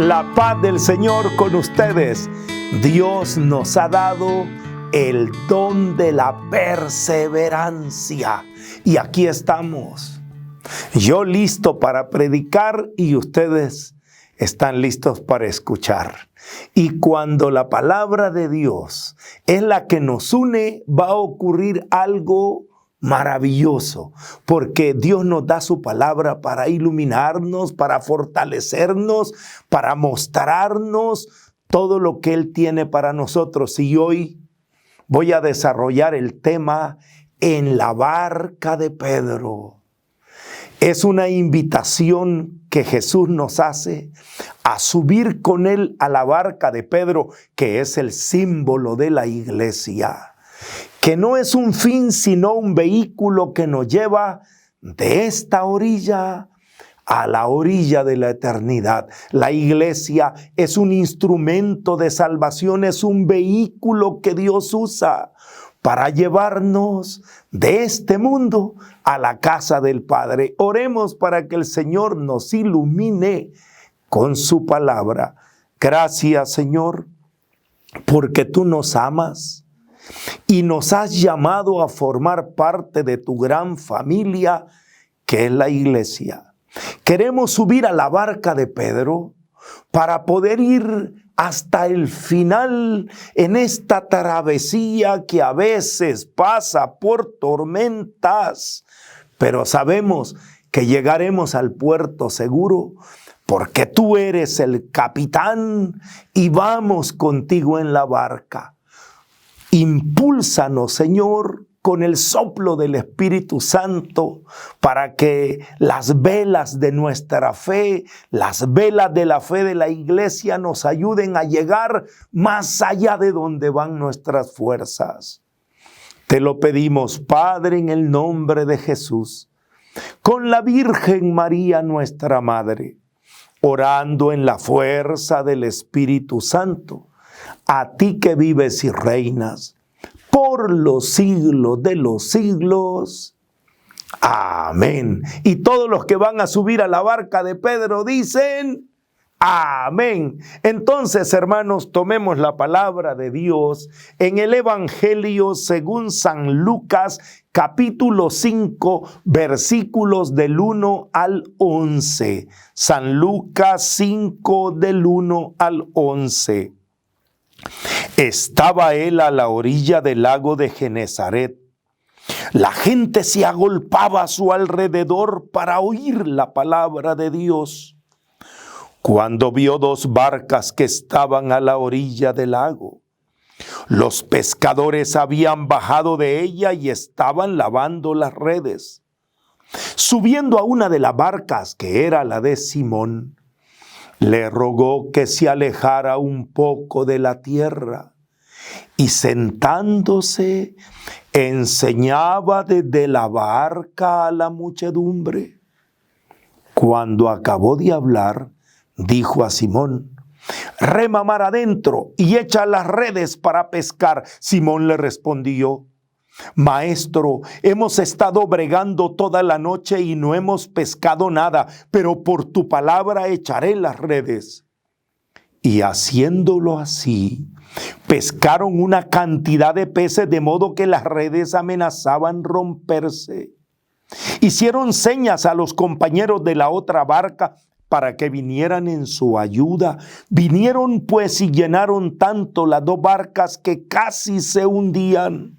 La paz del Señor con ustedes. Dios nos ha dado el don de la perseverancia. Y aquí estamos. Yo listo para predicar y ustedes están listos para escuchar. Y cuando la palabra de Dios es la que nos une, va a ocurrir algo maravilloso, porque Dios nos da su palabra para iluminarnos, para fortalecernos, para mostrarnos todo lo que Él tiene para nosotros. Y hoy voy a desarrollar el tema en la barca de Pedro. Es una invitación que Jesús nos hace a subir con Él a la barca de Pedro, que es el símbolo de la iglesia. Que no es un fin, sino un vehículo que nos lleva de esta orilla a la orilla de la eternidad. La iglesia es un instrumento de salvación, es un vehículo que Dios usa para llevarnos de este mundo a la casa del Padre. Oremos para que el Señor nos ilumine con su palabra. Gracias, Señor, porque tú nos amas y nos has llamado a formar parte de tu gran familia, que es la iglesia. Queremos subir a la barca de Pedro para poder ir hasta el final en esta travesía que a veces pasa por tormentas, pero sabemos que llegaremos al puerto seguro porque tú eres el capitán y vamos contigo en la barca. Impúlsanos, Señor, con el soplo del Espíritu Santo para que las velas de nuestra fe, las velas de la fe de la iglesia nos ayuden a llegar más allá de donde van nuestras fuerzas. Te lo pedimos, Padre, en el nombre de Jesús, con la Virgen María, nuestra Madre, orando en la fuerza del Espíritu Santo, a ti que vives y reinas por los siglos de los siglos. Amén. Y todos los que van a subir a la barca de Pedro dicen amén. Entonces, hermanos, tomemos la palabra de Dios en el Evangelio según San Lucas, capítulo 5, versículos del 1 al 11. San Lucas 5, del 1 al 11. Estaba él a la orilla del lago de Genesaret. La gente se agolpaba a su alrededor para oír la palabra de Dios. Cuando vio dos barcas que estaban a la orilla del lago, los pescadores habían bajado de ella y estaban lavando las redes. Subiendo a una de las barcas, que era la de Simón, le rogó que se alejara un poco de la tierra y sentándose enseñaba desde la barca a la muchedumbre. Cuando acabó de hablar, dijo a Simón: rema mar adentro y echa las redes para pescar. Simón le respondió: Maestro, hemos estado bregando toda la noche y no hemos pescado nada, pero por tu palabra echaré las redes. Y haciéndolo así, pescaron una cantidad de peces de modo que las redes amenazaban romperse. Hicieron señas a los compañeros de la otra barca para que vinieran en su ayuda. Vinieron pues y llenaron tanto las dos barcas que casi se hundían.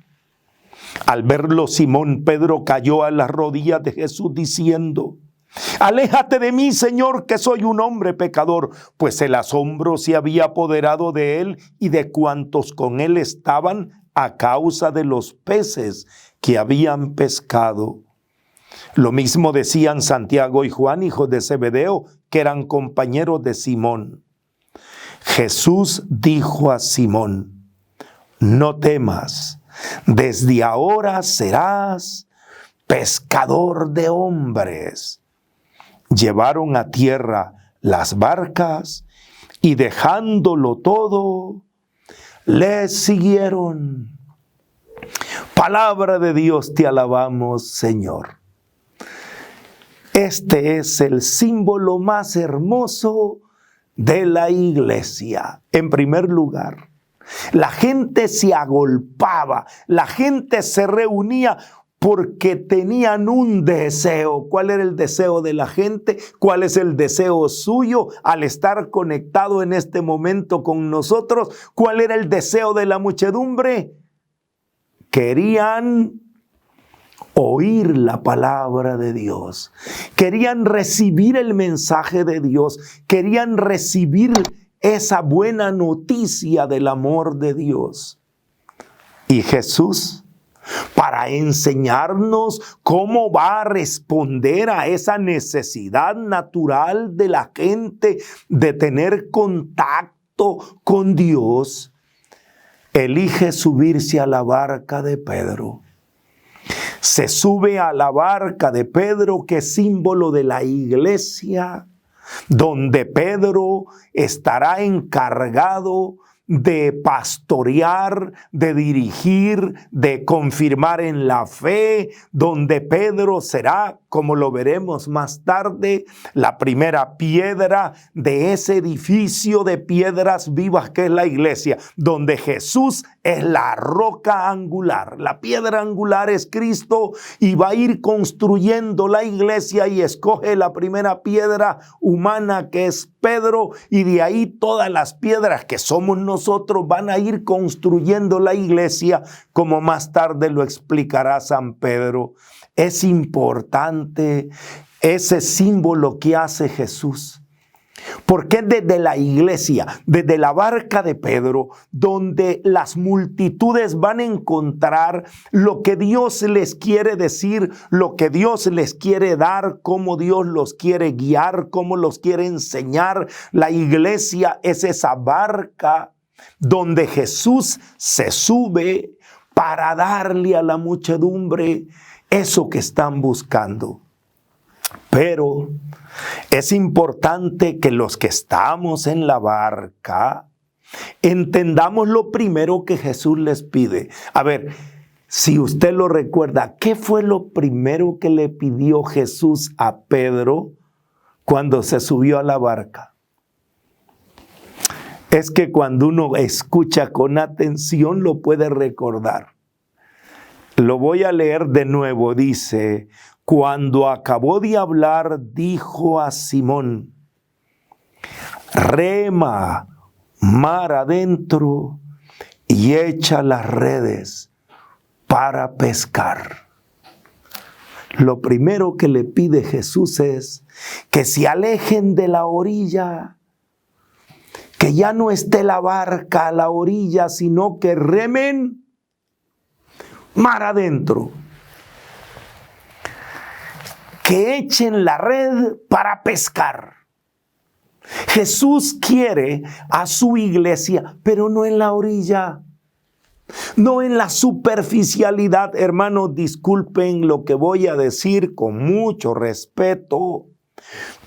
Al verlo, Simón Pedro cayó a las rodillas de Jesús diciendo: aléjate de mí, Señor, que soy un hombre pecador. Pues el asombro se había apoderado de él y de cuantos con él estaban a causa de los peces que habían pescado. Lo mismo decían Santiago y Juan, hijos de Zebedeo, que eran compañeros de Simón. Jesús dijo a Simón: no temas. Desde ahora serás pescador de hombres. Llevaron a tierra las barcas y dejándolo todo, les siguieron. Palabra de Dios, te alabamos, Señor. Este es el símbolo más hermoso de la iglesia. En primer lugar, la gente se agolpaba, la gente se reunía porque tenían un deseo. ¿Cuál era el deseo de la gente? ¿Cuál es el deseo suyo al estar conectado en este momento con nosotros? ¿Cuál era el deseo de la muchedumbre? Querían oír la palabra de Dios. Querían recibir el mensaje de Dios. Querían recibir esa buena noticia del amor de Dios. Y Jesús, para enseñarnos cómo va a responder a esa necesidad natural de la gente de tener contacto con Dios, elige subirse a la barca de Pedro. Se sube a la barca de Pedro, que es símbolo de la iglesia, donde Pedro estará encargado de pastorear, de dirigir, de confirmar en la fe, donde Pedro será, como lo veremos más tarde, la primera piedra de ese edificio de piedras vivas que es la iglesia, donde Jesús es la roca angular. La piedra angular es Cristo y va a ir construyendo la iglesia y escoge la primera piedra humana que es Pedro, y de ahí todas las piedras que somos nosotros van a ir construyendo la iglesia, como más tarde lo explicará San Pedro. Es importante ese símbolo que hace Jesús, porque desde la iglesia, desde la barca de Pedro, donde las multitudes van a encontrar lo que Dios les quiere decir, lo que Dios les quiere dar, cómo Dios los quiere guiar, cómo los quiere enseñar. La iglesia es esa barca donde Jesús se sube para darle a la muchedumbre eso que están buscando. Pero es importante que los que estamos en la barca entendamos lo primero que Jesús les pide. A ver, si usted lo recuerda, ¿qué fue lo primero que le pidió Jesús a Pedro cuando se subió a la barca? Es que cuando uno escucha con atención lo puede recordar. Lo voy a leer de nuevo. Dice: cuando acabó de hablar, dijo a Simón: rema mar adentro y echa las redes para pescar. Lo primero que le pide Jesús es que se alejen de la orilla, que ya no esté la barca a la orilla, sino que remen mar adentro, que echen la red para pescar. Jesús quiere a su iglesia, pero no en la orilla, no en la superficialidad. Hermanos, disculpen lo que voy a decir con mucho respeto,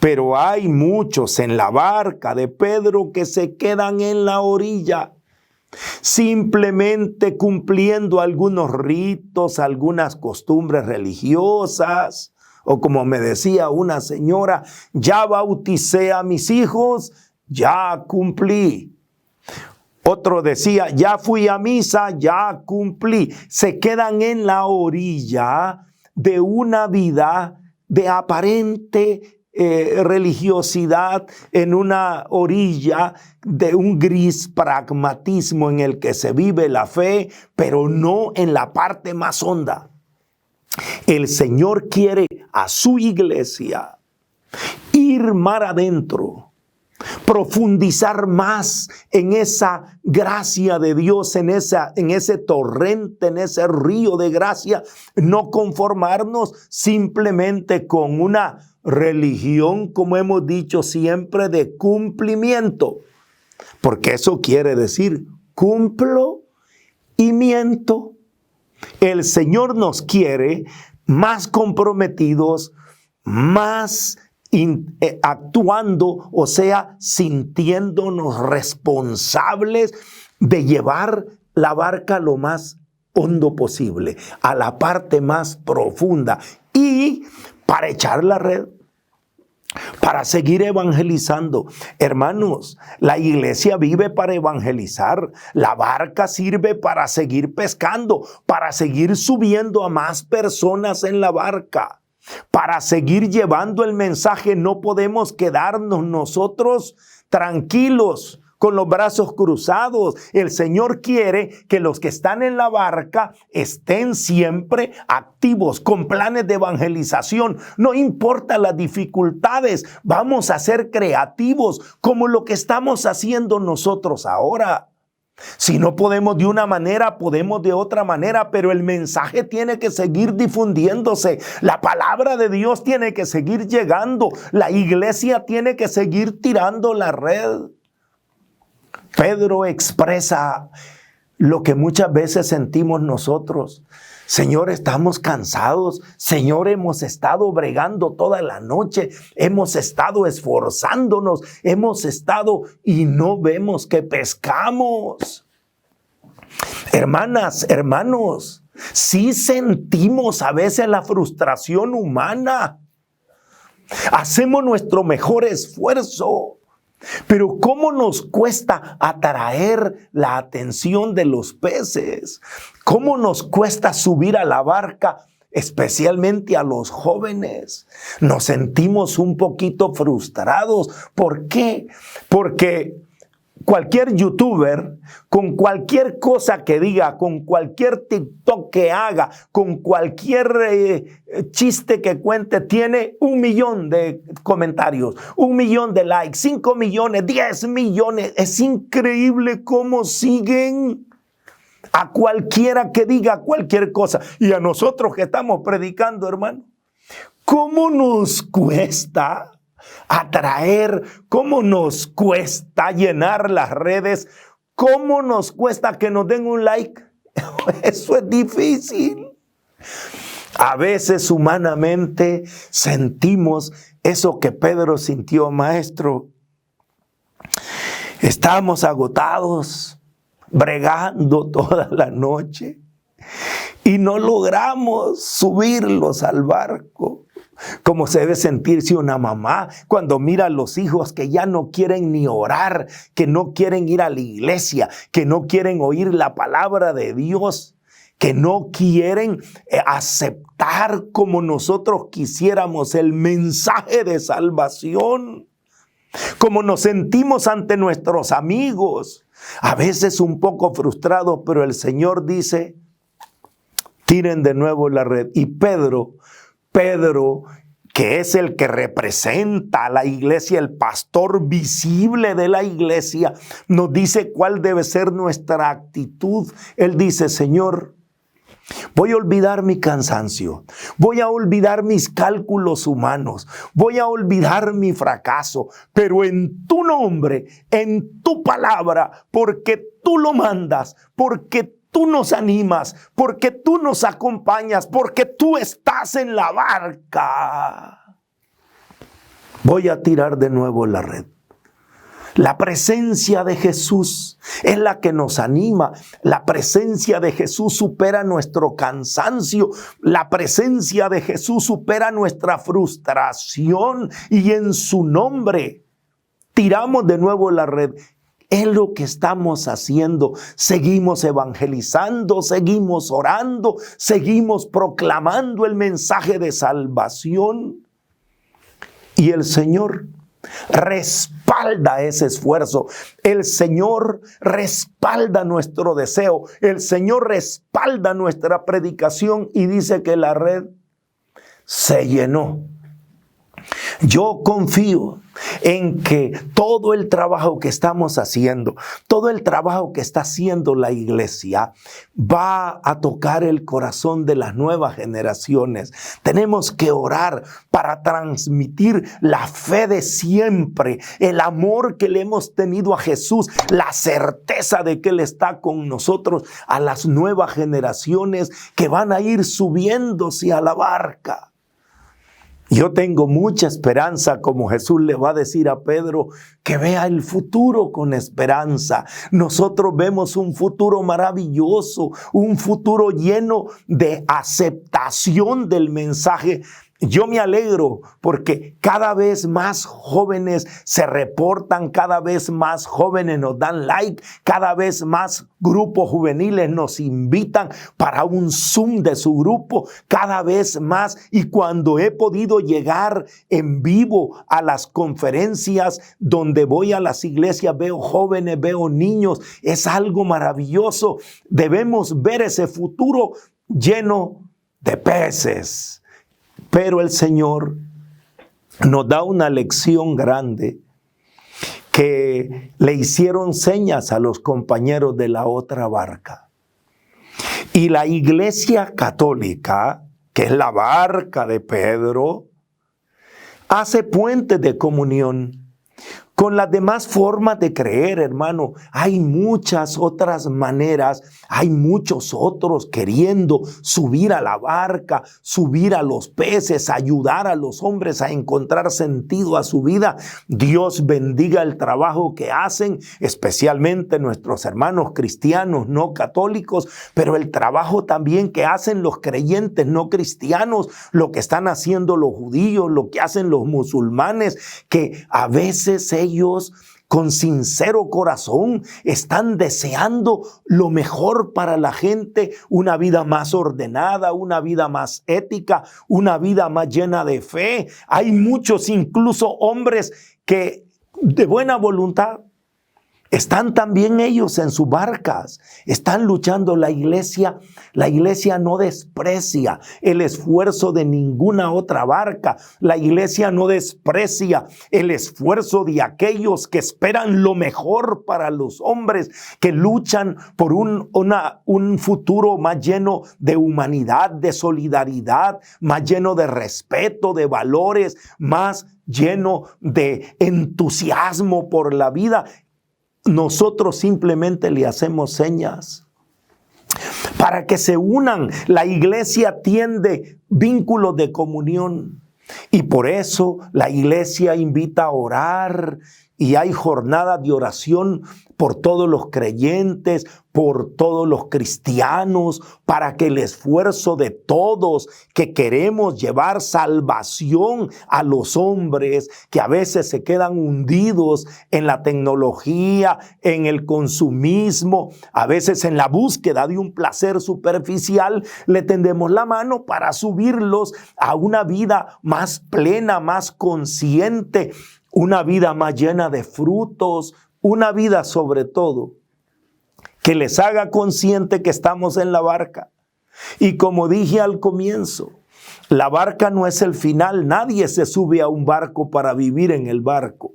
pero hay muchos en la barca de Pedro que se quedan en la orilla, simplemente cumpliendo algunos ritos, algunas costumbres religiosas, o como me decía una señora: ya bauticé a mis hijos, ya cumplí. Otro decía: ya fui a misa, ya cumplí. Se quedan en la orilla de una vida de aparente religiosidad, en una orilla de un gris pragmatismo en el que se vive la fe, pero no en la parte más honda. El Señor quiere a su iglesia ir mar adentro, profundizar más en esa gracia de Dios, en ese torrente, en ese río de gracia. No conformarnos simplemente con una religión, como hemos dicho siempre, de cumplimiento, porque eso quiere decir cumplo y miento. El Señor nos quiere más comprometidos, más actuando, o sea, sintiéndonos responsables de llevar la barca lo más hondo posible, a la parte más profunda. Y para echar la red, para seguir evangelizando. Hermanos, la iglesia vive para evangelizar. La barca sirve para seguir pescando, para seguir subiendo a más personas en la barca, para seguir llevando el mensaje. No podemos quedarnos nosotros tranquilos con los brazos cruzados. El Señor quiere que los que están en la barca estén siempre activos, con planes de evangelización. No importa las dificultades, vamos a ser creativos, como lo que estamos haciendo nosotros ahora. Si no podemos de una manera, podemos de otra manera, pero el mensaje tiene que seguir difundiéndose. La palabra de Dios tiene que seguir llegando. La iglesia tiene que seguir tirando la red. Pedro expresa lo que muchas veces sentimos nosotros. Señor, estamos cansados. Señor, hemos estado bregando toda la noche. Hemos estado esforzándonos. Hemos estado y no vemos que pescamos. Hermanas, hermanos, sí sentimos a veces la frustración humana. Hacemos nuestro mejor esfuerzo. Pero ¿cómo nos cuesta atraer la atención de los peces? ¿Cómo nos cuesta subir a la barca, especialmente a los jóvenes? Nos sentimos un poquito frustrados. ¿Por qué? Porque cualquier youtuber, con cualquier cosa que diga, con cualquier TikTok que haga, con cualquier chiste que cuente, tiene 1 millón de comentarios, 1 millón de likes, 5 millones, 10 millones. Es increíble cómo siguen a cualquiera que diga cualquier cosa. Y a nosotros que estamos predicando, hermano, ¿cómo nos cuesta atraer? ¿Cómo nos cuesta llenar las redes? ¿Cómo nos cuesta que nos den un like? Eso es difícil. A veces humanamente sentimos eso que Pedro sintió. Maestro, estamos agotados, bregando toda la noche y no logramos subirlos al barco. Como se debe sentirse una mamá cuando mira a los hijos que ya no quieren ni orar, que no quieren ir a la iglesia, que no quieren oír la palabra de Dios, que no quieren aceptar como nosotros quisiéramos el mensaje de salvación. Como nos sentimos ante nuestros amigos, a veces un poco frustrados, pero el Señor dice, tiren de nuevo la red. Y Pedro, que es el que representa a la iglesia, el pastor visible de la iglesia, nos dice cuál debe ser nuestra actitud. Él dice, Señor, voy a olvidar mi cansancio, voy a olvidar mis cálculos humanos, voy a olvidar mi fracaso, pero en tu nombre, en tu palabra, porque tú lo mandas, porque tú nos animas, porque tú nos acompañas, porque tú estás en la barca. Voy a tirar de nuevo la red. La presencia de Jesús es la que nos anima. La presencia de Jesús supera nuestro cansancio. La presencia de Jesús supera nuestra frustración. Y en su nombre tiramos de nuevo la red. Es lo que estamos haciendo. Seguimos evangelizando, seguimos orando, seguimos proclamando el mensaje de salvación. Y el Señor respalda ese esfuerzo. El Señor respalda nuestro deseo. El Señor respalda nuestra predicación y dice que la red se llenó. Yo confío en que todo el trabajo que estamos haciendo, todo el trabajo que está haciendo la iglesia, va a tocar el corazón de las nuevas generaciones. Tenemos que orar para transmitir la fe de siempre, el amor que le hemos tenido a Jesús, la certeza de que Él está con nosotros a las nuevas generaciones que van a ir subiéndose a la barca. Yo tengo mucha esperanza, como Jesús le va a decir a Pedro, que vea el futuro con esperanza. Nosotros vemos un futuro maravilloso, un futuro lleno de aceptación del mensaje. Yo me alegro porque cada vez más jóvenes se reportan, cada vez más jóvenes nos dan like, cada vez más grupos juveniles nos invitan para un Zoom de su grupo, cada vez más. Y cuando he podido llegar en vivo a las conferencias donde voy a las iglesias, veo jóvenes, veo niños, es algo maravilloso. Debemos ver ese futuro lleno de peces. Pero el Señor nos da una lección grande, que le hicieron señas a los compañeros de la otra barca. Y la Iglesia Católica, que es la barca de Pedro, hace puentes de comunión con las demás formas de creer, hermano. Hay muchas otras maneras, hay muchos otros queriendo subir a la barca, subir a los peces, ayudar a los hombres a encontrar sentido a su vida. Dios bendiga el trabajo que hacen, especialmente nuestros hermanos cristianos no católicos, pero el trabajo también que hacen los creyentes no cristianos, lo que están haciendo los judíos, lo que hacen los musulmanes, que a veces ellos con sincero corazón están deseando lo mejor para la gente, una vida más ordenada, una vida más ética, una vida más llena de fe. Hay muchos, incluso hombres, que de buena voluntad están también ellos en sus barcas, están luchando. La iglesia no desprecia el esfuerzo de ninguna otra barca. La iglesia no desprecia el esfuerzo de aquellos que esperan lo mejor para los hombres, que luchan por un futuro más lleno de humanidad, de solidaridad, más lleno de respeto, de valores, más lleno de entusiasmo por la vida. Nosotros simplemente le hacemos señas para que se unan. La iglesia tiende vínculos de comunión y por eso la iglesia invita a orar y hay jornadas de oración por todos los creyentes, por todos los cristianos, para que el esfuerzo de todos que queremos llevar salvación a los hombres, que a veces se quedan hundidos en la tecnología, en el consumismo, a veces en la búsqueda de un placer superficial, le tendemos la mano para subirlos a una vida más plena, más consciente, una vida más llena de frutos, una vida sobre todo que les haga consciente que estamos en la barca. Y como dije al comienzo, la barca no es el final. Nadie se sube a un barco para vivir en el barco.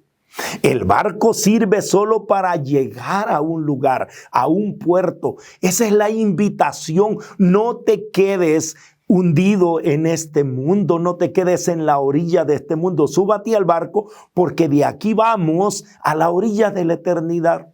El barco sirve solo para llegar a un lugar, a un puerto. Esa es la invitación. No te quedes hundido en este mundo, no te quedes en la orilla de este mundo. Súbate al barco porque de aquí vamos a la orilla de la eternidad.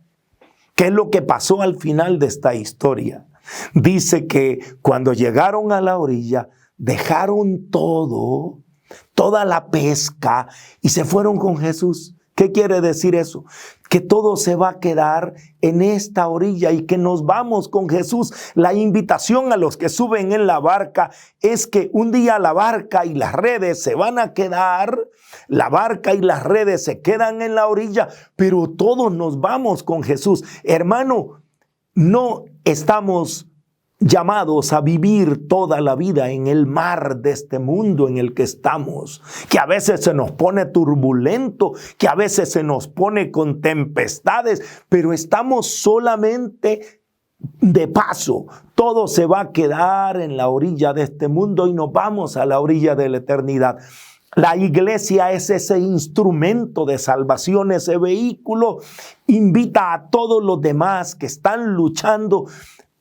¿Qué es lo que pasó al final de esta historia? Dice que cuando llegaron a la orilla, dejaron toda la pesca y se fueron con Jesús. ¿Qué quiere decir eso? Que todo se va a quedar en esta orilla y que nos vamos con Jesús. La invitación a los que suben en la barca es que un día la barca y las redes se van a quedar, la barca y las redes se quedan en la orilla, pero todos nos vamos con Jesús. Hermano, no estamos llamados a vivir toda la vida en el mar de este mundo en el que estamos, que a veces se nos pone turbulento, que a veces se nos pone con tempestades, pero estamos solamente de paso. Todo se va a quedar en la orilla de este mundo y nos vamos a la orilla de la eternidad. La iglesia es ese instrumento de salvación, ese vehículo. Invita a todos los demás que están luchando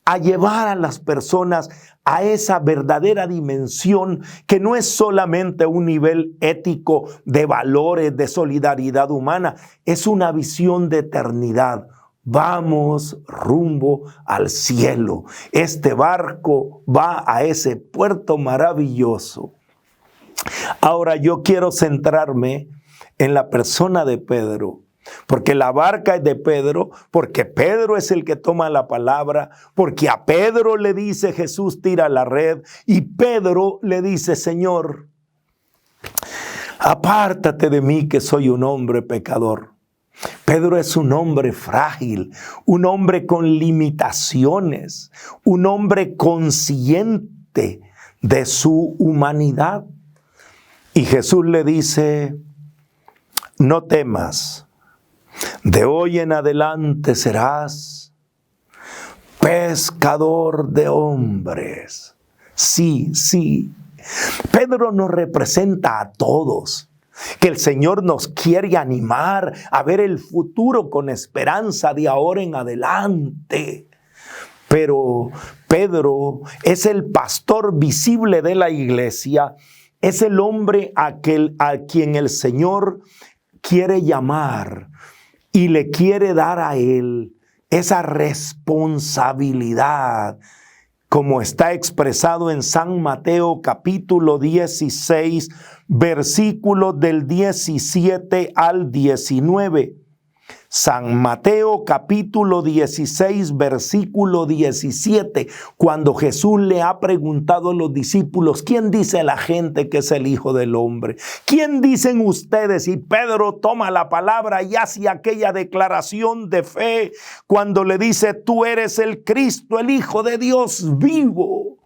a llevar a las personas a esa verdadera dimensión que no es solamente un nivel ético de valores, de solidaridad humana, es una visión de eternidad. Vamos rumbo al cielo. Este barco va a ese puerto maravilloso. Ahora yo quiero centrarme en la persona de Pedro. Porque la barca es de Pedro, porque Pedro es el que toma la palabra, porque a Pedro le dice Jesús tira la red y Pedro le dice Señor, apártate de mí que soy un hombre pecador. Pedro es un hombre frágil, un hombre con limitaciones, un hombre consciente de su humanidad. Y Jesús le dice, no temas, de hoy en adelante serás pescador de hombres. Sí, sí. Pedro nos representa a todos, que el Señor nos quiere animar a ver el futuro con esperanza de ahora en adelante. Pero Pedro es el pastor visible de la iglesia, es el hombre a quien el Señor quiere llamar y le quiere dar a él esa responsabilidad, como está expresado en San Mateo capítulo 16, versículos del 17 al 19. San Mateo capítulo 16, versículo 17, cuando Jesús le ha preguntado a los discípulos, ¿quién dice la gente que es el Hijo del Hombre? ¿Quién dicen ustedes? Y Pedro toma la palabra y hace aquella declaración de fe cuando le dice, tú eres el Cristo, el Hijo de Dios vivo.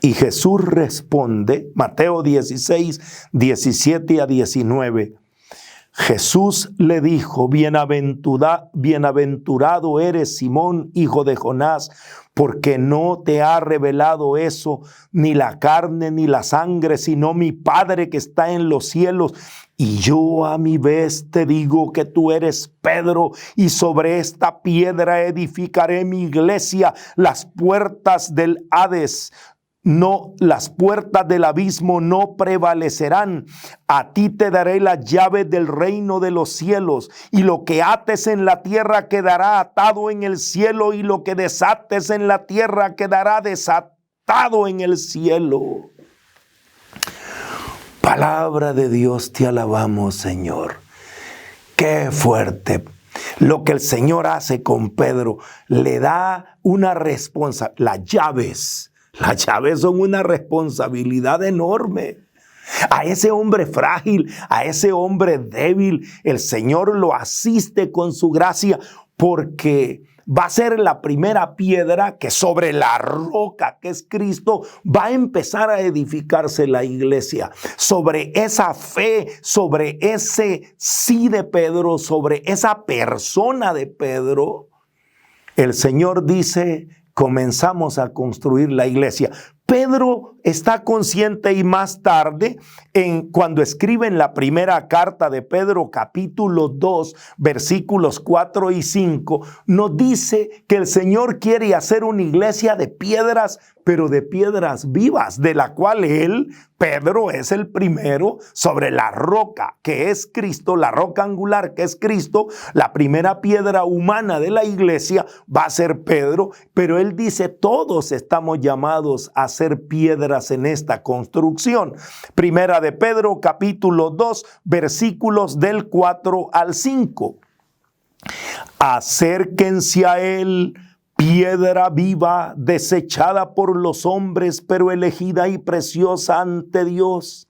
Y Jesús responde, Mateo 16, 17 a 19, Jesús le dijo, bienaventurado eres Simón, hijo de Jonás, porque no te ha revelado eso ni la carne ni la sangre, sino mi Padre que está en los cielos. Y yo a mi vez te digo que tú eres Pedro, y sobre esta piedra edificaré mi iglesia, las puertas del Hades las puertas del abismo no prevalecerán. A ti te daré las llaves del reino de los cielos, y lo que ates en la tierra quedará atado en el cielo, y lo que desates en la tierra quedará desatado en el cielo. Palabra de Dios, te alabamos, Señor. Qué fuerte. Lo que el Señor hace con Pedro, le da una responsabilidad, las llaves. Las llaves son una responsabilidad enorme. A ese hombre frágil, a ese hombre débil, el Señor lo asiste con su gracia, porque va a ser la primera piedra que sobre la roca que es Cristo va a empezar a edificarse la iglesia. Sobre esa fe, sobre ese sí de Pedro, sobre esa persona de Pedro, el Señor dice, comenzamos a construir la iglesia. Pedro está consciente, y más tarde, cuando escribe en la primera carta de Pedro, capítulo 2, versículos 4 y 5, nos dice que el Señor quiere hacer una iglesia de piedras, pero de piedras vivas, de la cual él, Pedro, es el primero sobre la roca que es Cristo, la roca angular que es Cristo. La primera piedra humana de la iglesia va a ser Pedro, pero él dice, todos estamos llamados a ser piedras en esta construcción. Primera de Pedro, capítulo 2, versículos del 4 al 5. Acérquense a él, piedra viva, desechada por los hombres, pero elegida y preciosa ante Dios.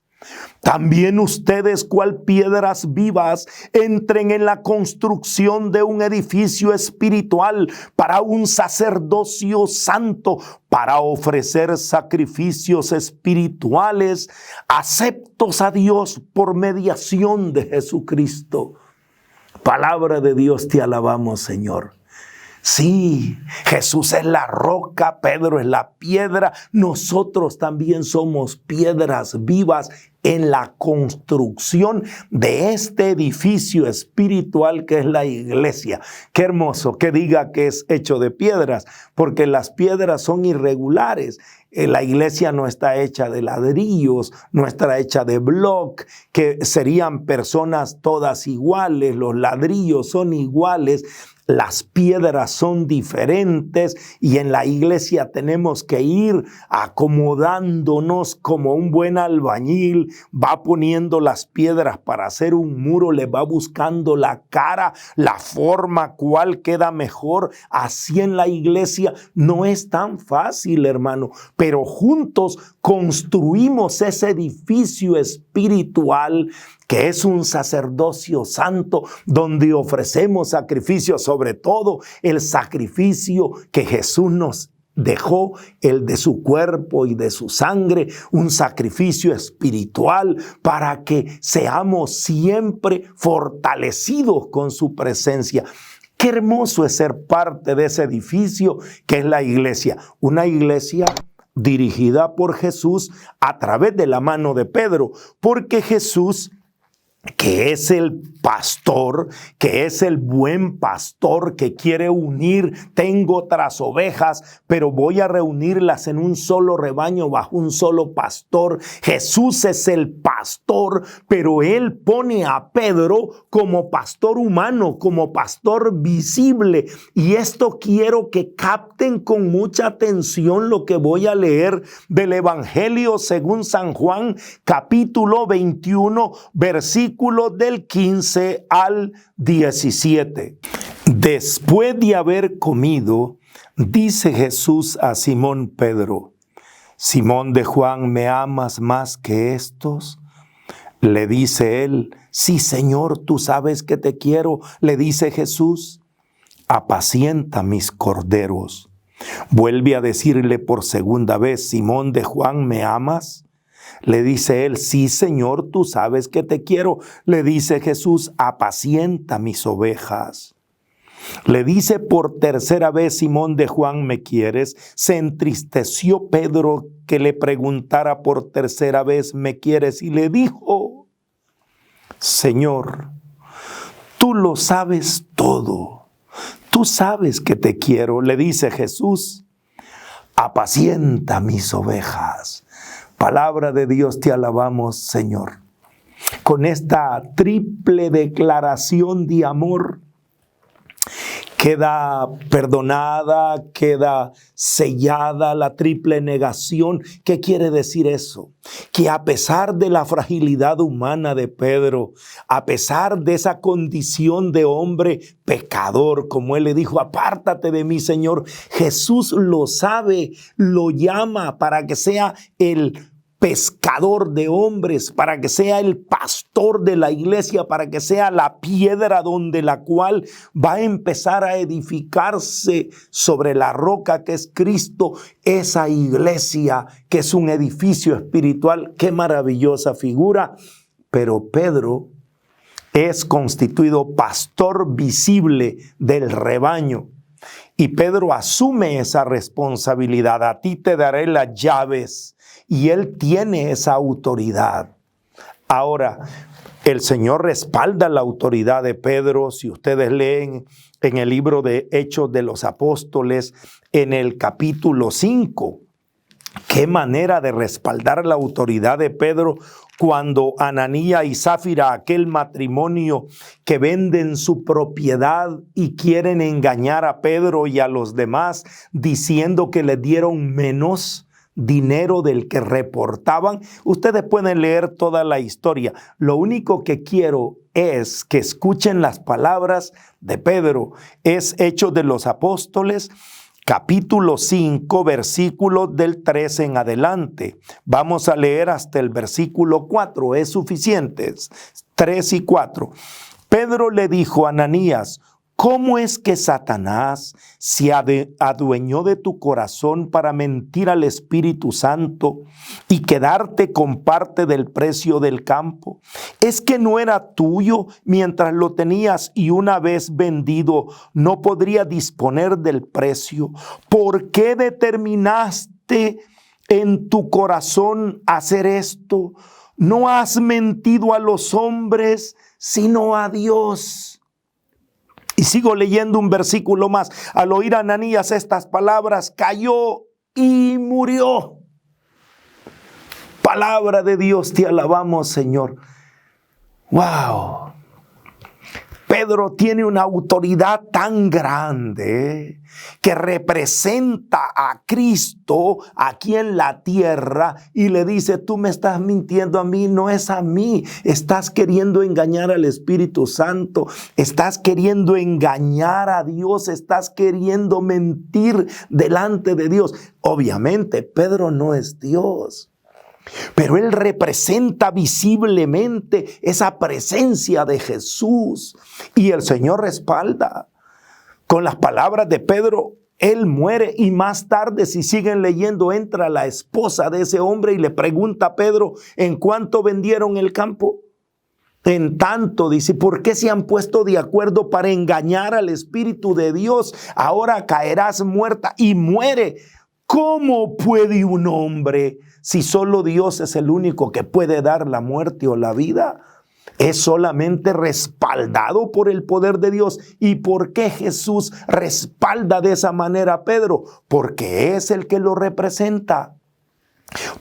También ustedes, cual piedras vivas, entren en la construcción de un edificio espiritual para un sacerdocio santo, para ofrecer sacrificios espirituales aceptos a Dios por mediación de Jesucristo. Palabra de Dios, te alabamos, Señor. Sí, Jesús es la roca, Pedro es la piedra. Nosotros también somos piedras vivas en la construcción de este edificio espiritual que es la iglesia. Qué hermoso que diga que es hecho de piedras, porque las piedras son irregulares. La iglesia no está hecha de ladrillos, no está hecha de bloc, que serían personas todas iguales. Los ladrillos son iguales. las piedras son diferentes y en la iglesia tenemos que ir acomodándonos como un buen albañil va poniendo las piedras para hacer un muro, le va buscando la cara, la forma, cuál queda mejor. Así en la iglesia no es tan fácil, hermano, pero juntos construimos ese edificio espiritual que es un sacerdocio santo donde ofrecemos sacrificios, sobre todo el sacrificio que Jesús nos dejó, el de su cuerpo y de su sangre, un sacrificio espiritual para que seamos siempre fortalecidos con su presencia. Qué hermoso es ser parte de ese edificio que es la iglesia, una iglesia dirigida por Jesús a través de la mano de Pedro, porque Jesús, que es el pastor, que es el buen pastor que quiere unir, tengo otras ovejas, pero voy a reunirlas en un solo rebaño bajo un solo pastor. Jesús es el pastor, pero él pone a Pedro como pastor humano, como pastor visible. Y esto quiero que capten con mucha atención lo que voy a leer del Evangelio según San Juan, capítulo 21, versículo del 15 al 17. Después de haber comido, dice Jesús a Simón Pedro: Simón de Juan, ¿me amas más que estos? Le dice él: sí, Señor, tú sabes que te quiero. Le dice Jesús: apacienta mis corderos. Vuelve a decirle por segunda vez: Simón de Juan, ¿me amas? Le dice él: sí, Señor, tú sabes que te quiero. Le dice Jesús: apacienta mis ovejas. Le dice por tercera vez: Simón de Juan, ¿me quieres? Se entristeció Pedro que le preguntara por tercera vez: ¿me quieres? Y le dijo: Señor, tú lo sabes todo. Tú sabes que te quiero. Le dice Jesús: apacienta mis ovejas. Palabra de Dios, te alabamos, Señor. Con esta triple declaración de amor, queda perdonada, queda sellada la triple negación. ¿Qué quiere decir eso? Que a pesar de la fragilidad humana de Pedro, a pesar de esa condición de hombre pecador, como él le dijo: apártate de mí, Señor, Jesús lo sabe, lo llama para que sea el pescador de hombres, para que sea el pastor de la iglesia, para que sea la piedra donde la cual va a empezar a edificarse sobre la roca que es Cristo, esa iglesia que es un edificio espiritual. Qué maravillosa figura. Pero Pedro es constituido pastor visible del rebaño. Y Pedro asume esa responsabilidad. A ti te daré las llaves. Y él tiene esa autoridad. Ahora, el Señor respalda la autoridad de Pedro. Si ustedes leen en el libro de Hechos de los Apóstoles, en el capítulo 5, qué manera de respaldar la autoridad de Pedro cuando Ananías y Zafira, aquel matrimonio que venden su propiedad y quieren engañar a Pedro y a los demás diciendo que le dieron menos dinero del que reportaban. Ustedes pueden leer toda la historia. Lo único que quiero es que escuchen las palabras de Pedro. Es Hechos de los Apóstoles, capítulo 5, versículo del 13 en adelante. Vamos a leer hasta el versículo 4. Es suficiente. 3 y 4. Pedro le dijo a Ananías: ¿cómo es que Satanás se adueñó de tu corazón para mentir al Espíritu Santo y quedarte con parte del precio del campo? ¿Es que no era tuyo mientras lo tenías y una vez vendido no podría disponer del precio? ¿Por qué determinaste en tu corazón hacer esto? No has mentido a los hombres, sino a Dios. Y sigo leyendo un versículo más. Al oír a Ananías estas palabras, cayó y murió. Palabra de Dios, te alabamos, Señor. ¡Wow! Pedro tiene una autoridad tan grande que representa a Cristo aquí en la tierra y le dice: tú me estás mintiendo a mí, no es a mí. Estás queriendo engañar al Espíritu Santo, estás queriendo engañar a Dios, estás queriendo mentir delante de Dios. Obviamente, Pedro no es Dios, pero él representa visiblemente esa presencia de Jesús. Y el Señor respalda con las palabras de Pedro. Él muere y más tarde, si siguen leyendo, entra la esposa de ese hombre y le pregunta a Pedro: ¿en cuánto vendieron el campo? En tanto, dice. ¿Por qué se han puesto de acuerdo para engañar al Espíritu de Dios? Ahora caerás muerta. Y muere. ¿Cómo puede un hombre, si solo Dios es el único que puede dar la muerte o la vida? Es solamente respaldado por el poder de Dios. ¿Y por qué Jesús respalda de esa manera a Pedro? Porque es el que lo representa.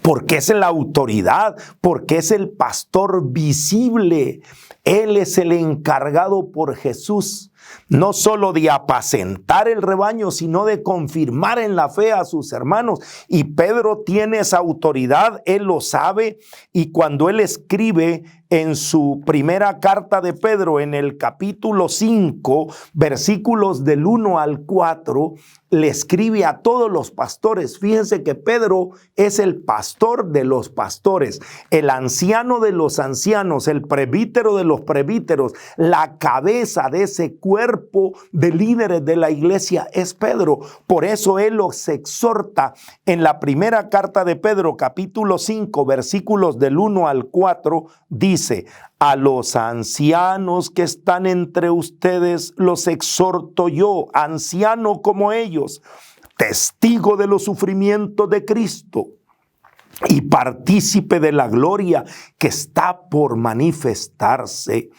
Porque es la autoridad, porque es el pastor visible. Él es el encargado por Jesús, no solo de apacentar el rebaño, sino de confirmar en la fe a sus hermanos. Y Pedro tiene esa autoridad, él lo sabe, y cuando él escribe en su primera carta de Pedro, en el capítulo 5, versículos del 1 al 4, le escribe a todos los pastores. Fíjense que Pedro es el pastor de los pastores, el anciano de los ancianos, el presbítero de los presbíteros, la cabeza de ese cuerpo de líderes de la iglesia es Pedro. Por eso él los exhorta en la primera carta de Pedro, capítulo 5, versículos del 1 al 4, dice: a los ancianos que están entre ustedes los exhorto yo, anciano como ellos, testigo de los sufrimientos de Cristo y partícipe de la gloria que está por manifestarse.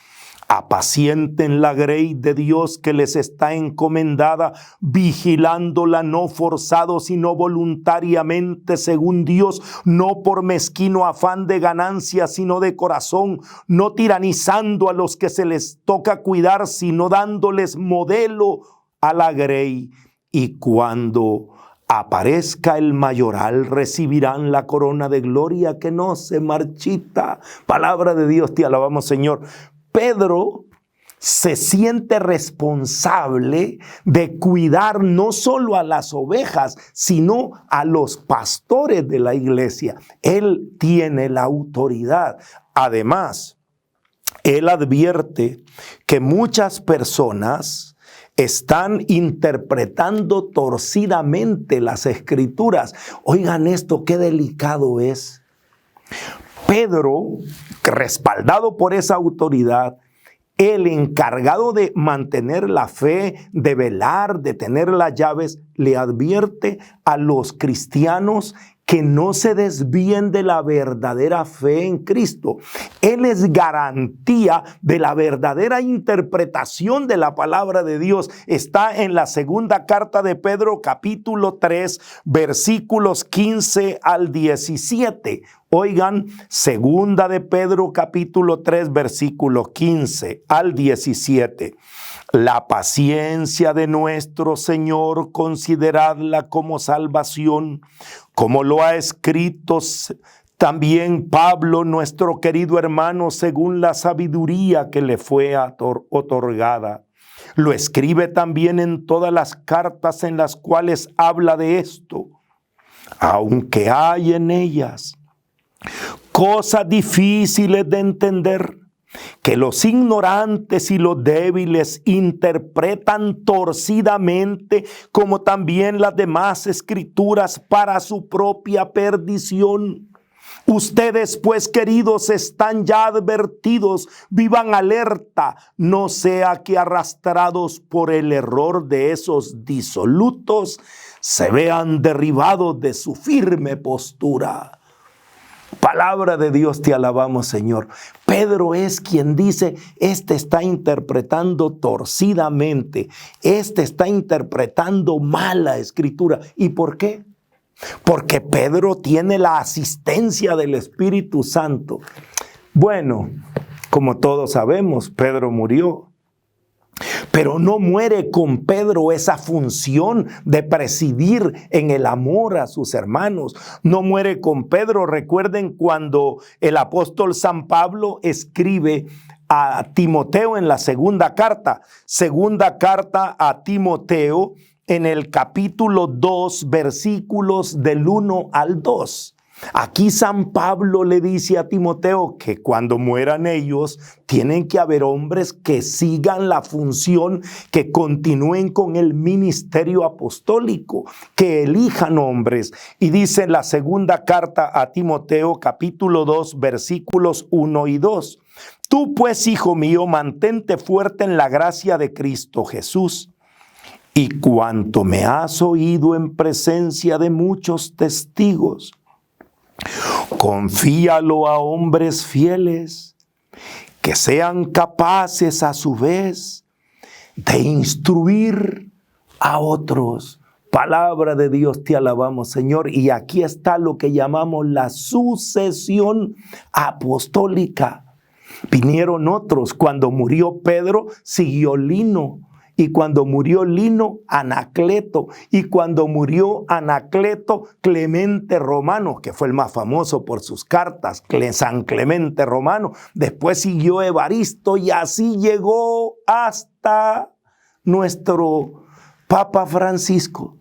Apacienten la grey de Dios que les está encomendada, vigilándola no forzado, sino voluntariamente según Dios, no por mezquino afán de ganancia, sino de corazón, no tiranizando a los que se les toca cuidar, sino dándoles modelo a la grey. Y cuando aparezca el mayoral, recibirán la corona de gloria que no se marchita. Palabra de Dios, te alabamos, Señor. Pedro se siente responsable de cuidar no solo a las ovejas, sino a los pastores de la iglesia. Él tiene la autoridad. Además, él advierte que muchas personas están interpretando torcidamente las escrituras. Oigan esto, qué delicado es. Pedro, respaldado por esa autoridad, el encargado de mantener la fe, de velar, de tener las llaves, le advierte a los cristianos que no se desvíen de la verdadera fe en Cristo. Él es garantía de la verdadera interpretación de la palabra de Dios. Está en la segunda carta de Pedro, capítulo 3, versículos 15 al 17. Oigan, segunda de Pedro, capítulo 3, versículo 15 al 17. La paciencia de nuestro Señor, consideradla como salvación, como lo ha escrito también Pablo, nuestro querido hermano, según la sabiduría que le fue otorgada. Lo escribe también en todas las cartas en las cuales habla de esto, aunque hay en ellas cosas difíciles de entender, que los ignorantes y los débiles interpretan torcidamente, como también las demás escrituras, para su propia perdición. Ustedes, pues, queridos, están ya advertidos, vivan alerta, no sea que arrastrados por el error de esos disolutos, se vean derribados de su firme postura. Palabra de Dios, te alabamos, Señor. Pedro es quien dice: este está interpretando torcidamente, este está interpretando mal la escritura. ¿Y por qué? Porque Pedro tiene la asistencia del Espíritu Santo. Bueno, como todos sabemos, Pedro murió. Pero no muere con Pedro esa función de presidir en el amor a sus hermanos. No muere con Pedro. Recuerden cuando el apóstol San Pablo escribe a Timoteo en la segunda carta a Timoteo, en el capítulo 2, versículos del 1 al 2. Aquí San Pablo le dice a Timoteo que cuando mueran ellos, tienen que haber hombres que sigan la función, que continúen con el ministerio apostólico, que elijan hombres. Y dice la segunda carta a Timoteo, capítulo 2, versículos 1 y 2. Tú pues, hijo mío, mantente fuerte en la gracia de Cristo Jesús. Y cuanto me has oído en presencia de muchos testigos, confíalo a hombres fieles, que sean capaces a su vez de instruir a otros. Palabra de Dios, te alabamos, Señor. Y aquí está lo que llamamos la sucesión apostólica. Vinieron otros. Cuando murió Pedro, siguió Lino. Y cuando murió Lino, Anacleto. Y cuando murió Anacleto, Clemente Romano, que fue el más famoso por sus cartas, San Clemente Romano. Después siguió Evaristo y así llegó hasta nuestro Papa Francisco.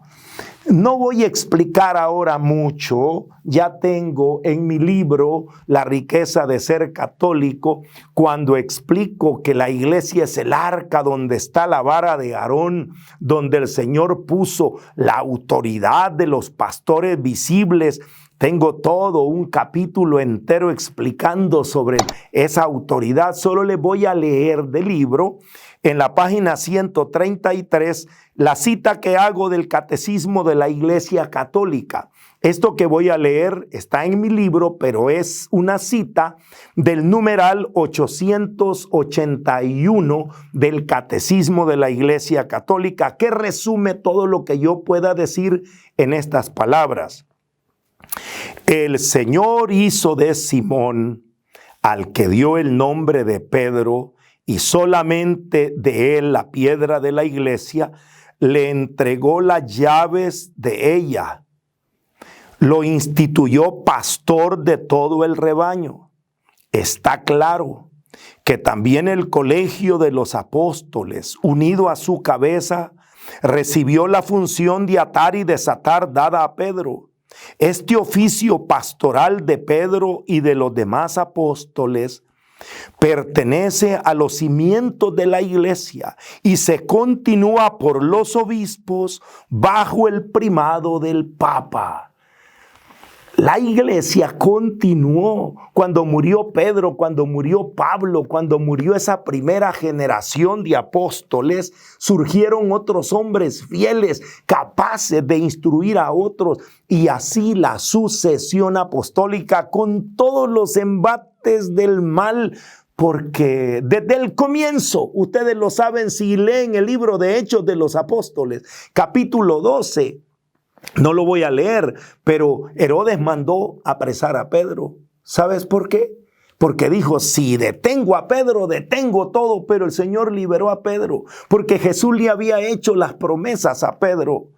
No voy a explicar ahora mucho, ya tengo en mi libro La riqueza de ser católico, cuando explico que la iglesia es el arca donde está la vara de Aarón, donde el Señor puso la autoridad de los pastores visibles. Tengo todo un capítulo entero explicando sobre esa autoridad. Solo le voy a leer del libro. En la página 133, la cita que hago del Catecismo de la Iglesia Católica. Esto que voy a leer está en mi libro, pero es una cita del numeral 881 del Catecismo de la Iglesia Católica, que resume todo lo que yo pueda decir en estas palabras. El Señor hizo de Simón, al que dio el nombre de Pedro, y solamente de él, la piedra de la iglesia, le entregó las llaves de ella. Lo instituyó pastor de todo el rebaño. Está claro que también el colegio de los apóstoles, unido a su cabeza, recibió la función de atar y desatar dada a Pedro. Este oficio pastoral de Pedro y de los demás apóstoles pertenece a los cimientos de la iglesia y se continúa por los obispos bajo el primado del Papa. La iglesia continuó cuando murió Pedro, cuando murió Pablo, cuando murió esa primera generación de apóstoles. Surgieron otros hombres fieles, capaces de instruir a otros, y así la sucesión apostólica con todos los embates del mal. Porque desde el comienzo, ustedes lo saben si leen el libro de Hechos de los Apóstoles, capítulo 12, no lo voy a leer, pero Herodes mandó apresar a Pedro. ¿Sabes por qué? Porque dijo, si detengo a Pedro, detengo todo, pero el Señor liberó a Pedro, porque Jesús le había hecho las promesas a Pedro.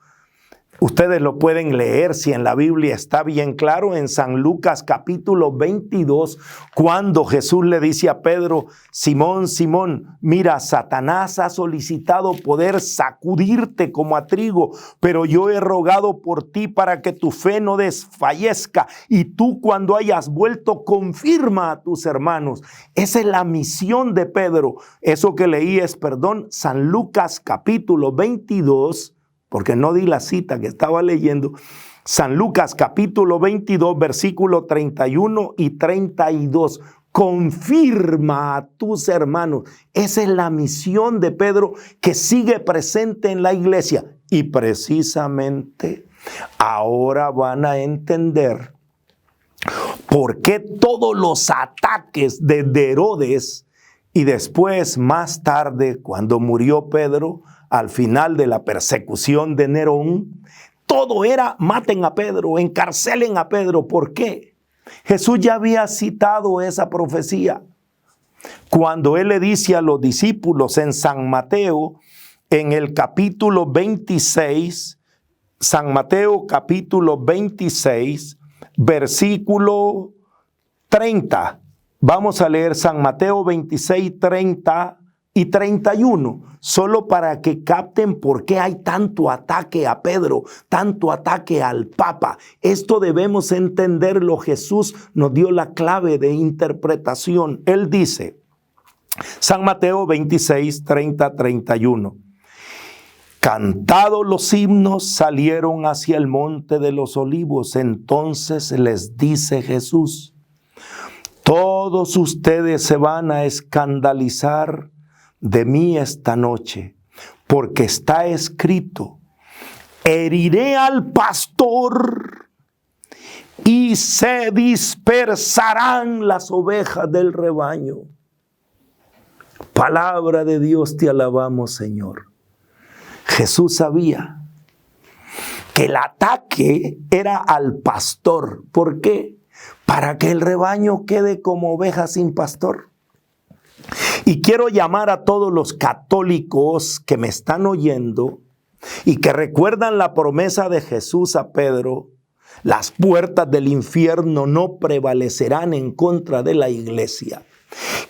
Ustedes lo pueden leer si en la Biblia está bien claro en San Lucas capítulo 22, cuando Jesús le dice a Pedro, Simón, Simón, mira, Satanás ha solicitado poder sacudirte como a trigo, pero yo he rogado por ti para que tu fe no desfallezca, y tú cuando hayas vuelto confirma a tus hermanos. Esa es la misión de Pedro. Eso que leí es, San Lucas capítulo 22, porque no di la cita que estaba leyendo. San Lucas capítulo 22, versículo 31 y 32. Confirma a tus hermanos. Esa es la misión de Pedro, que sigue presente en la iglesia. Y precisamente ahora van a entender por qué todos los ataques de Herodes, y después, más tarde, cuando murió Pedro, al final de la persecución de Nerón, todo era maten a Pedro, encarcelen a Pedro. ¿Por qué? Jesús ya había citado esa profecía. cuando Él le dice a los discípulos en San Mateo, en el capítulo 26, San Mateo capítulo 26, versículo 30. Vamos a leer San Mateo 26, 30 y 31, solo para que capten por qué hay tanto ataque a Pedro, tanto ataque al Papa. Esto debemos entenderlo. Jesús nos dio la clave de interpretación. Él dice, San Mateo 26, 30, 31. Cantados los himnos, salieron hacia el monte de los olivos. Entonces les dice Jesús, todos ustedes se van a escandalizar de mí esta noche, porque está escrito, heriré al pastor y se dispersarán las ovejas del rebaño. Palabra de Dios, te alabamos, Señor. Jesús sabía que el ataque era al pastor. ¿Por qué? Para que el rebaño quede como oveja sin pastor. Y quiero llamar a todos los católicos que me están oyendo y que recuerdan la promesa de Jesús a Pedro: las puertas del infierno no prevalecerán en contra de la iglesia.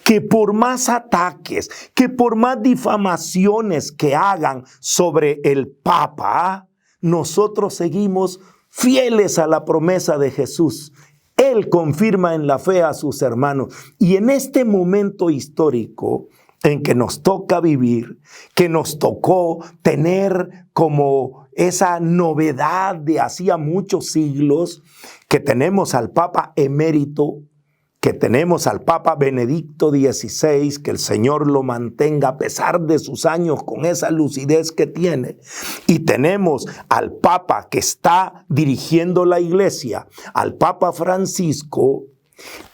Que por más ataques, que por más difamaciones que hagan sobre el Papa, nosotros seguimos fieles a la promesa de Jesús. Él confirma en la fe a sus hermanos. Y en este momento histórico en que nos toca vivir, que nos tocó tener como esa novedad de hacía muchos siglos, que tenemos al Papa emérito, que tenemos al Papa Benedicto XVI, que el Señor lo mantenga a pesar de sus años con esa lucidez que tiene, y tenemos al Papa que está dirigiendo la iglesia, al Papa Francisco.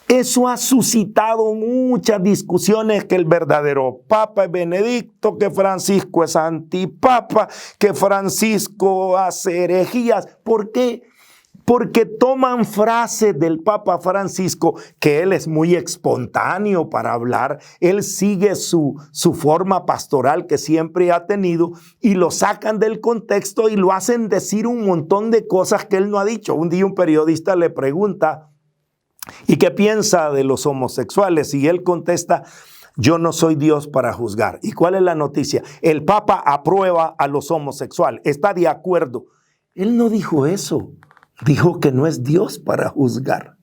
Eso ha suscitado muchas discusiones, que el verdadero Papa es Benedicto, que Francisco es antipapa, que Francisco hace herejías. ¿Por qué? Porque toman frases del Papa Francisco, que él es muy espontáneo para hablar, él sigue su forma pastoral que siempre ha tenido, y lo sacan del contexto y lo hacen decir un montón de cosas que él no ha dicho. Un día un periodista le pregunta, ¿y qué piensa de los homosexuales? Y él contesta, yo no soy Dios para juzgar. ¿Y cuál es la noticia? El Papa aprueba a los homosexuales, está de acuerdo. Él no dijo eso. Dijo que no es Dios para juzgar.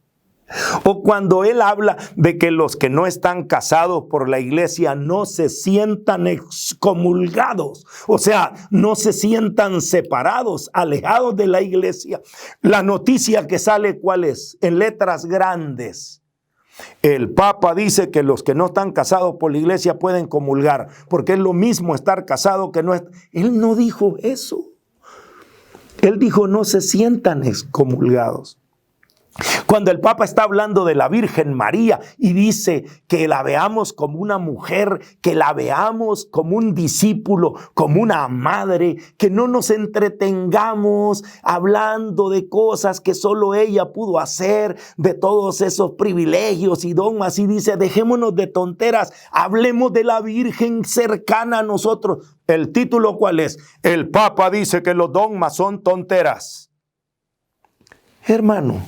O cuando él habla de que los que no están casados por la iglesia no se sientan excomulgados, o sea, no se sientan separados, alejados de la iglesia. La noticia que sale, ¿cuál es? En letras grandes. El Papa dice que los que no están casados por la iglesia pueden comulgar, porque es lo mismo estar casado que no estar. Él no dijo eso. Él dijo, no se sientan excomulgados. Cuando el Papa está hablando de la Virgen María y dice que la veamos como una mujer, que la veamos como un discípulo, como una madre, que no nos entretengamos hablando de cosas que solo ella pudo hacer, de todos esos privilegios y dogmas, y dice, dejémonos de tonteras, hablemos de la Virgen cercana a nosotros. ¿El título cuál es? El Papa dice que los dogmas son tonteras. Hermano,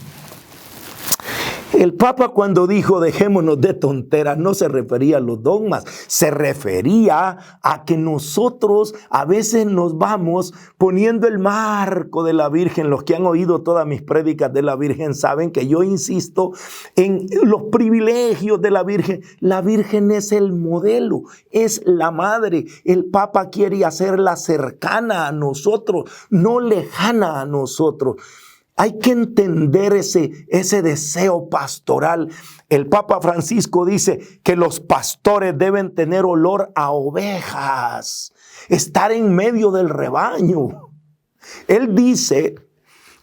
el Papa cuando dijo dejémonos de tonteras no se refería a los dogmas, se refería a que nosotros a veces nos vamos poniendo el marco de la Virgen. Los que han oído todas mis prédicas de la Virgen saben que yo insisto en los privilegios de la Virgen. La Virgen es el modelo, es la madre. El Papa quiere hacerla cercana a nosotros, no lejana a nosotros. Hay que entender ese deseo pastoral. El Papa Francisco dice que los pastores deben tener olor a ovejas, estar en medio del rebaño. Él dice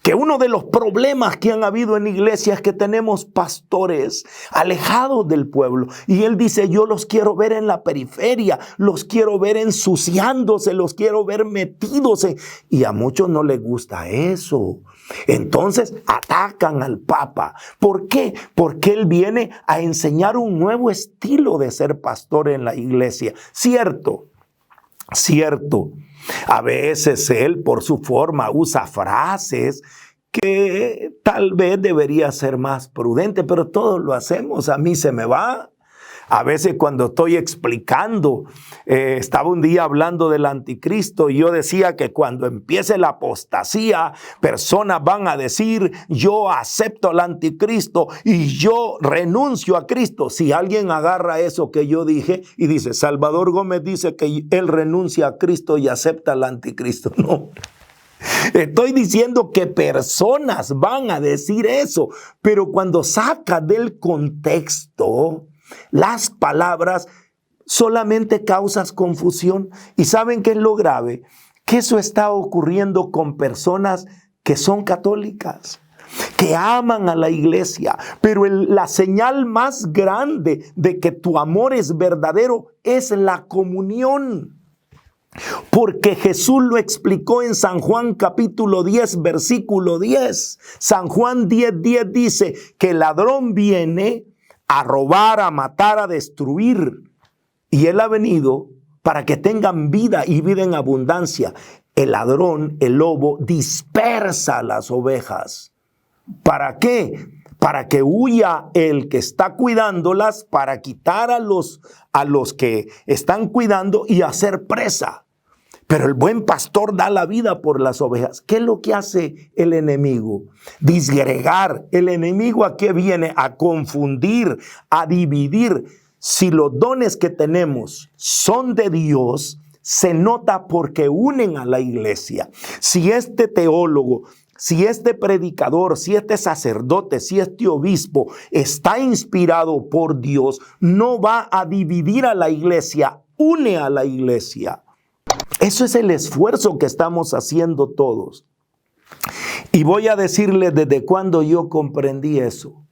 que uno de los problemas que han habido en iglesia es que tenemos pastores alejados del pueblo. Y él dice, yo los quiero ver en la periferia, los quiero ver ensuciándose, los quiero ver metidos. Y a muchos no les gusta eso. Entonces atacan al Papa. ¿Por qué? Porque él viene a enseñar un nuevo estilo de ser pastor en la iglesia. Cierto. A veces él, por su forma, usa frases que tal vez debería ser más prudente, pero todos lo hacemos. A mí se me va. A veces cuando estoy explicando, estaba un día hablando del anticristo y yo decía que cuando empiece la apostasía, personas van a decir, yo acepto al anticristo y yo renuncio a Cristo. Si alguien agarra eso que yo dije y dice, Salvador Gómez dice que él renuncia a Cristo y acepta al anticristo. No. Estoy diciendo que personas van a decir eso, pero cuando saca del contexto las palabras, solamente causas confusión. ¿Y saben qué es lo grave? Que eso está ocurriendo con personas que son católicas, que aman a la iglesia, pero la señal más grande de que tu amor es verdadero es la comunión. Porque Jesús lo explicó en San Juan capítulo 10, versículo 10. San Juan 10:10 dice que el ladrón viene a robar, a matar, a destruir. Y él ha venido para que tengan vida y vida en abundancia. El ladrón, el lobo, dispersa las ovejas. ¿Para qué? Para que huya el que está cuidándolas, para quitar a los que están cuidando y hacer presa. Pero el buen pastor da la vida por las ovejas. ¿Qué es lo que hace el enemigo? Disgregar. El enemigo ¿a qué viene? A confundir, a dividir. Si los dones que tenemos son de Dios, se nota porque unen a la iglesia. Si este teólogo, si este predicador, si este sacerdote, si este obispo está inspirado por Dios, no va a dividir a la iglesia, une a la iglesia. Eso es el esfuerzo que estamos haciendo todos. Y voy a decirles desde cuándo yo comprendí eso.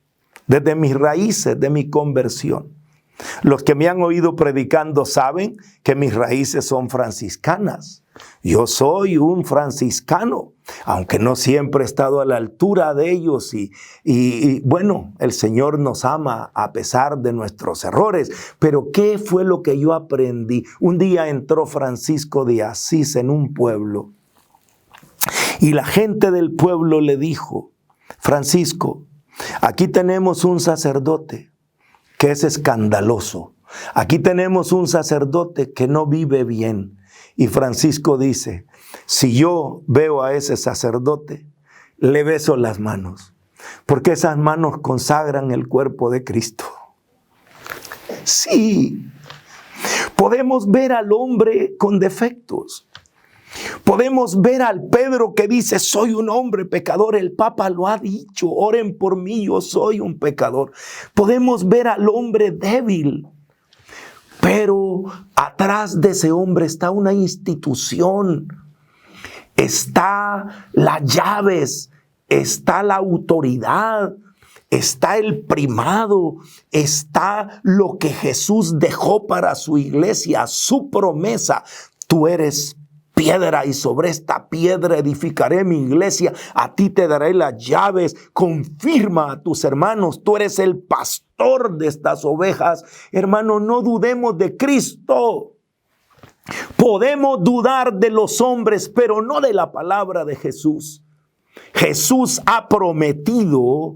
Desde mis raíces de mi conversión. Los que me han oído predicando saben que mis raíces son franciscanas. Yo soy un franciscano, aunque no siempre he estado a la altura de ellos y bueno, el Señor nos ama a pesar de nuestros errores. Pero ¿qué fue lo que yo aprendí? Un día entró Francisco de Asís en un pueblo y la gente del pueblo le dijo, Francisco, aquí tenemos un sacerdote que es escandaloso. Aquí tenemos un sacerdote que no vive bien. Y Francisco dice, si yo veo a ese sacerdote, le beso las manos, porque esas manos consagran el cuerpo de Cristo. Sí, podemos ver al hombre con defectos. Podemos ver al Pedro que dice, soy un hombre pecador. El Papa lo ha dicho, oren por mí, yo soy un pecador. Podemos ver al hombre débil. Pero atrás de ese hombre está una institución, está las llaves, está la autoridad, está el primado, está lo que Jesús dejó para su iglesia, su promesa. Tú eres piedra y sobre esta piedra edificaré mi iglesia. A ti te daré las llaves. Confirma a tus hermanos. Tú eres el pastor de estas ovejas. Hermano, no dudemos de Cristo. Podemos dudar de los hombres, pero no de la palabra de Jesús. Jesús ha prometido,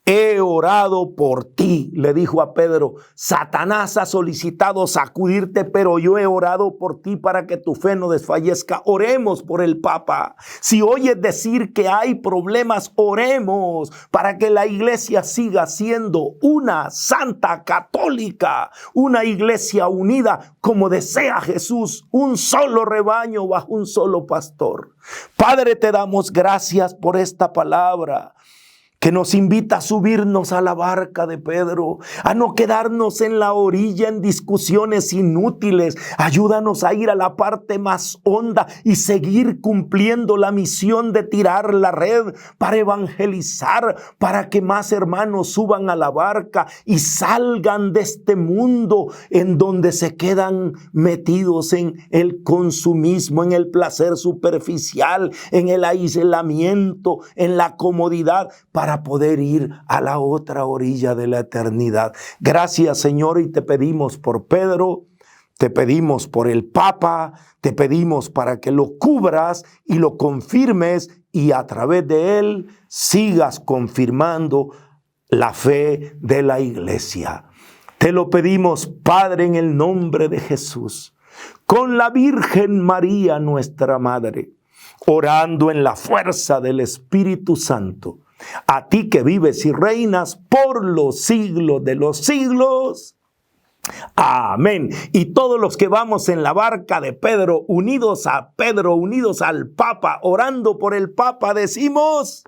he orado por ti, le dijo a Pedro. Satanás ha solicitado sacudirte, pero yo he orado por ti para que tu fe no desfallezca. Oremos por el Papa. Si oyes decir que hay problemas, oremos para que la iglesia siga siendo una santa católica, una iglesia unida como desea Jesús, un solo rebaño bajo un solo pastor. Padre, te damos gracias por esta palabra. que nos invita a subirnos a la barca de Pedro, a no quedarnos en la orilla en discusiones inútiles. Ayúdanos a ir a la parte más honda y seguir cumpliendo la misión de tirar la red para evangelizar, para que más hermanos suban a la barca y salgan de este mundo en donde se quedan metidos en el consumismo, en el placer superficial, en el aislamiento, en la comodidad, para poder ir a la otra orilla de la eternidad. Gracias, Señor, y te pedimos por Pedro, te pedimos por el Papa, te pedimos para que lo cubras y lo confirmes y a través de él sigas confirmando la fe de la iglesia. Te lo pedimos, Padre, en el nombre de Jesús, con la Virgen María, nuestra Madre, orando en la fuerza del Espíritu Santo. A ti que vives y reinas por los siglos de los siglos. Amén. Y todos los que vamos en la barca de Pedro, unidos a Pedro, unidos al Papa, orando por el Papa, decimos: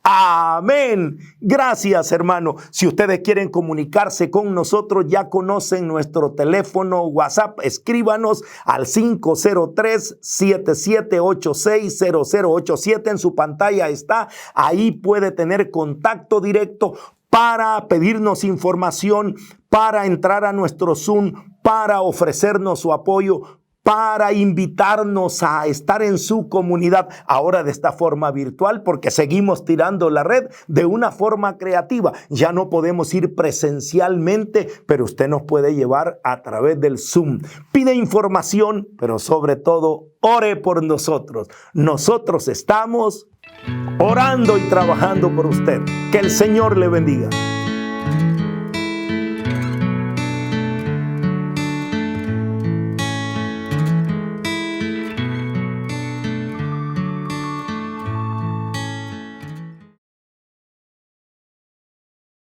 amén. Gracias, hermano. Si ustedes quieren comunicarse con nosotros, ya conocen nuestro teléfono WhatsApp. Escríbanos al 503-7786-0087. En su pantalla está. Ahí puede tener contacto directo para pedirnos información, para entrar a nuestro Zoom, para ofrecernos su apoyo, para invitarnos a estar en su comunidad, ahora de esta forma virtual, porque seguimos tirando la red de una forma creativa. Ya no podemos ir presencialmente, pero usted nos puede llevar a través del Zoom. Pide información, pero sobre todo, ore por nosotros. Nosotros estamos orando y trabajando por usted. Que el Señor le bendiga.